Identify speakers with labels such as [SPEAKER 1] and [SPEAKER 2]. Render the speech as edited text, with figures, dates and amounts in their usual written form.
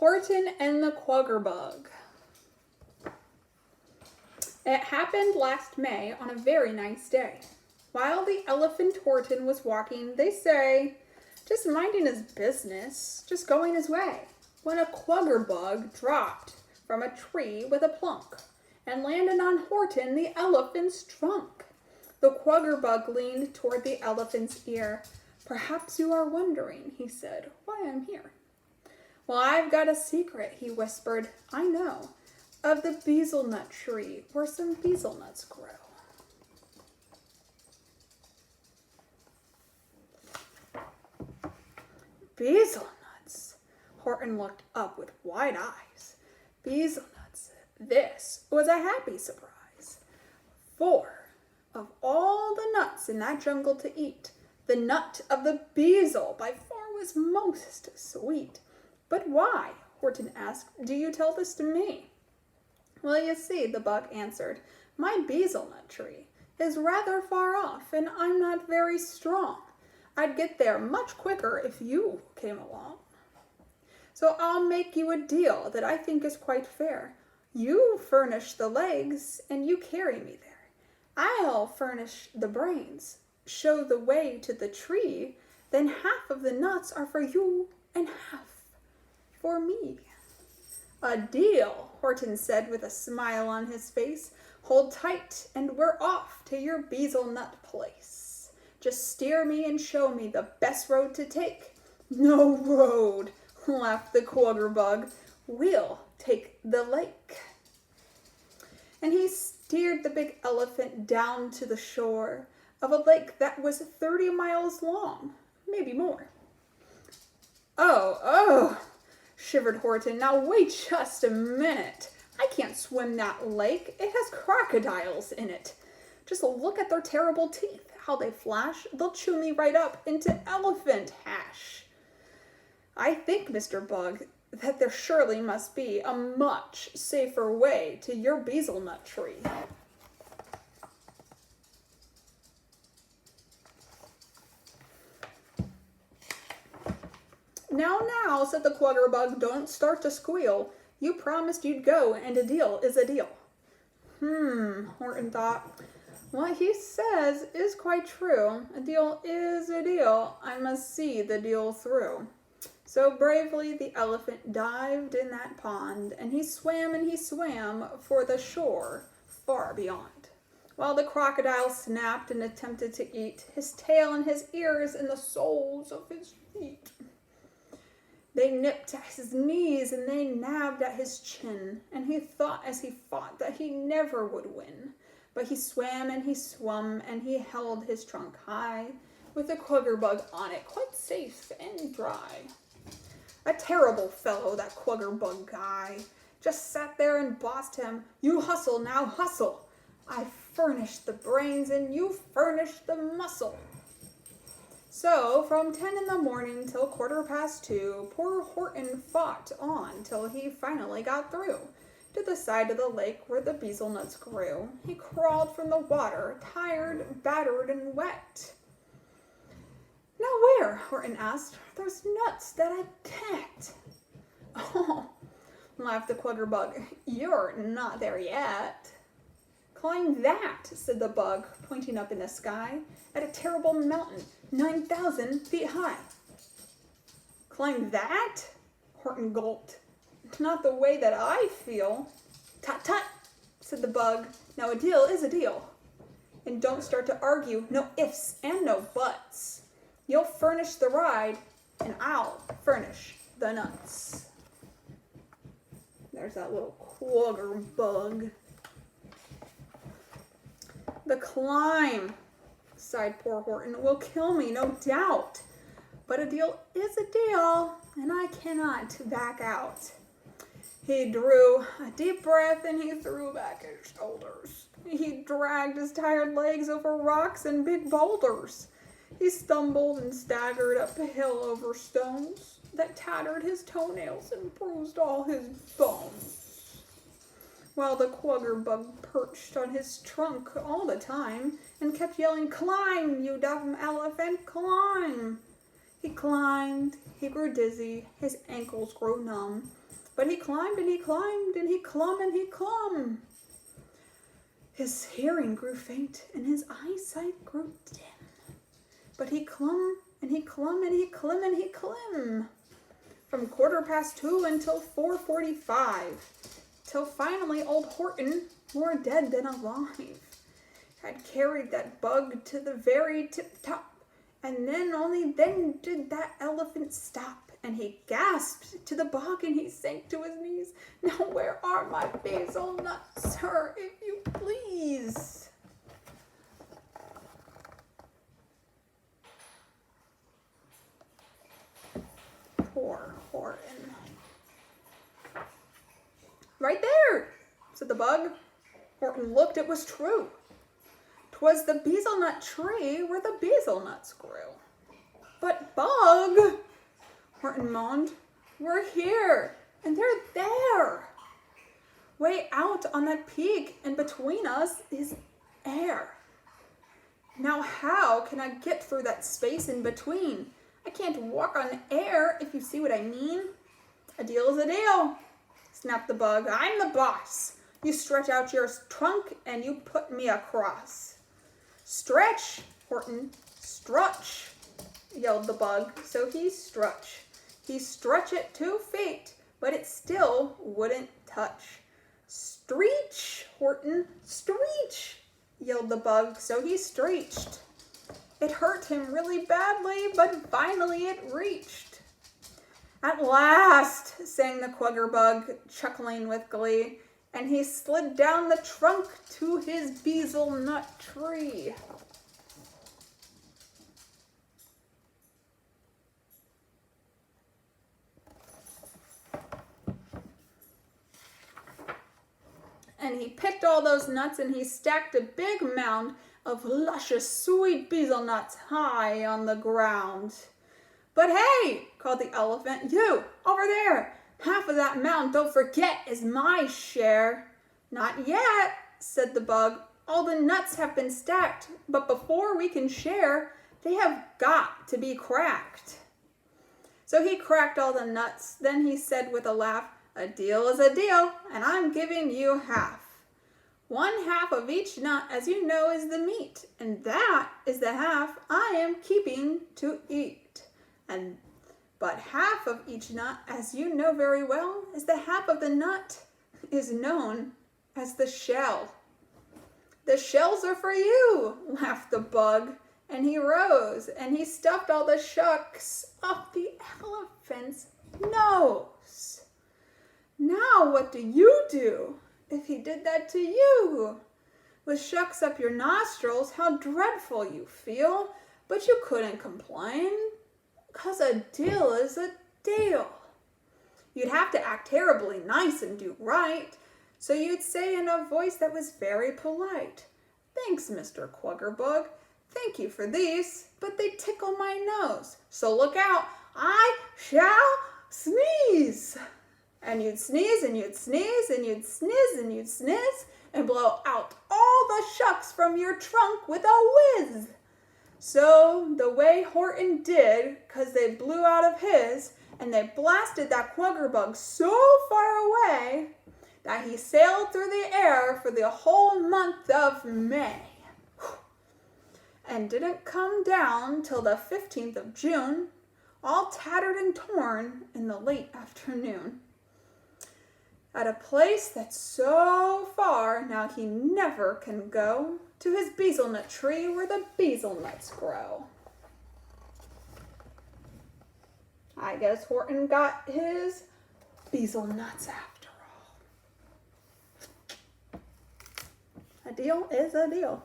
[SPEAKER 1] Horton and the Kwuggerbug. It happened last May on a very nice day. While the elephant Horton was walking, they say, just minding his business, just going his way, when a Kwuggerbug dropped from a tree with a plunk and landed on Horton, the elephant's trunk. The Kwuggerbug leaned toward the elephant's ear. Perhaps you are wondering, he said, why I'm here. Well, I've got a secret, he whispered. I know, of the bezelnut tree where some bezelnuts grow. Bezelnuts? Horton looked up with wide eyes. Bezelnuts. This was a happy surprise. For of all the nuts in that jungle to eat, the nut of the bezel by far was most sweet. But why, Horton asked, do you tell this to me? Well, you see, the bug answered, my bezelnut tree is rather far off, and I'm not very strong. I'd get there much quicker if you came along. So I'll make you a deal that I think is quite fair. You furnish the legs, and you carry me there. I'll furnish the brains, show the way to the tree, then half of the nuts are for you and half for me. A deal, Horton said with a smile on his face. Hold tight and we're off to your bezelnut place. Just steer me and show me the best road to take. No road, laughed the Kwuggerbug. We'll take the lake. And he steered the big elephant down to the shore of a lake that was 30 miles long, maybe more. Oh, shivered Horton. Now wait just a minute. I can't swim that lake. It has crocodiles in it. Just look at their terrible teeth, how they flash. They'll chew me right up into elephant hash. I think, Mr. Bug, that there surely must be a much safer way to your bezelnut tree. Now, said the Kwuggerbug, don't start to squeal. You promised you'd go, and a deal is a deal. Horton thought. What he says is quite true. A deal is a deal. I must see the deal through. So bravely the elephant dived in that pond, and he swam for the shore far beyond, while the crocodile snapped and attempted to eat his tail and his ears and the soles of his feet. They nipped at his knees and they nabbed at his chin, and he thought as he fought that he never would win. But he swam and he swum and he held his trunk high, with the Kwuggerbug on it, quite safe and dry. A terrible fellow, that Kwuggerbug guy. Just sat there and bossed him. You hustle, now hustle. I furnish the brains and you furnish the muscle. So, from 10 in the morning till 2:15, poor Horton fought on till he finally got through to the side of the lake where the bezelnuts grew. He crawled from the water, tired, battered, and wet. Now where? Horton asked. There's nuts that I can't. Oh, laughed the Kwuggerbug. You're not there yet. Climb that, said the bug, pointing up in the sky at a terrible mountain 9,000 feet high. Climb that? Horton gulped. Not the way that I feel. Tut tut, said the bug. Now a deal is a deal. And don't start to argue. No ifs and no buts. You'll furnish the ride, and I'll furnish the nuts. There's that little Kwuggerbug. The climb, sighed poor Horton, will kill me, no doubt. But a deal is a deal, and I cannot back out. He drew a deep breath and he threw back his shoulders. He dragged his tired legs over rocks and big boulders. He stumbled and staggered up a hill over stones that tattered his toenails and bruised all his bones. While the Kwuggerbug perched on his trunk all the time and kept yelling, "Climb, you dumb elephant, climb!" He climbed, he grew dizzy, his ankles grew numb. But he climbed and he climbed and he clomb and he clomb. His hearing grew faint and his eyesight grew dim. But he clomb and he clomb and he clim and he clim. From 2:15 until 4:45. Till finally old Horton, more dead than alive, had carried that bug to the very tip-top. And then, only then, did that elephant stop, and he gasped to the bog, and he sank to his knees. Now, where are my basil nuts, sir, if you please? Poor Horton. Right there, said the bug. Horton looked, it was true. 'Twas the basil nut tree where the basil nuts grew. But bug, Horton moaned, we're here, and they're there. Way out on that peak, and between us is air. Now how can I get through that space in between? I can't walk on air, if you see what I mean. A deal is a deal, snapped the bug. I'm the boss. You stretch out your trunk, and you put me across. Stretch, Horton, stretch, yelled the bug. So he stretched. He stretched it 2 feet, but it still wouldn't touch. Streech, Horton, streech, yelled the bug. So he streeched. It hurt him really badly, but finally it reached. At last, sang the Kwuggerbug, chuckling with glee, and he slid down the trunk to his basil nut tree. And he picked all those nuts and he stacked a big mound of luscious, sweet basil nuts high on the ground. But hey, called the elephant, you, over there, half of that mound, don't forget, is my share. Not yet, said the bug. All the nuts have been stacked, but before we can share, they have got to be cracked. So he cracked all the nuts. Then he said with a laugh, a deal is a deal, and I'm giving you half. 1/2 of each nut, as you know, is the meat, and that is the half I am keeping to eat. But half of each nut, as you know very well, is the half of the nut is known as the shell. The shells are for you, laughed the bug, and he rose, and he stuffed all the shucks up the elephant's nose. Now what do you do if he did that to you? With shucks up your nostrils, how dreadful you feel, but you couldn't complain, 'cause a deal is a deal. You'd have to act terribly nice and do right, so you'd say in a voice that was very polite, thanks, Mr. Kwuggerbug, thank you for these, but they tickle my nose, so look out, I shall sneeze. And you'd sneeze, and you'd sneeze, and you'd sniz, and you'd sniz, and blow out all the shucks from your trunk with a whiz. So the way Horton did, 'cause they blew out of his, and they blasted that Kwuggerbug so far away that he sailed through the air for the whole month of May. And didn't come down till the 15th of June, all tattered and torn in the late afternoon. At a place that's so far, now he never can go to his basil nut tree where the basil nuts grow. I guess Horton got his basil nuts after all. A deal is a deal.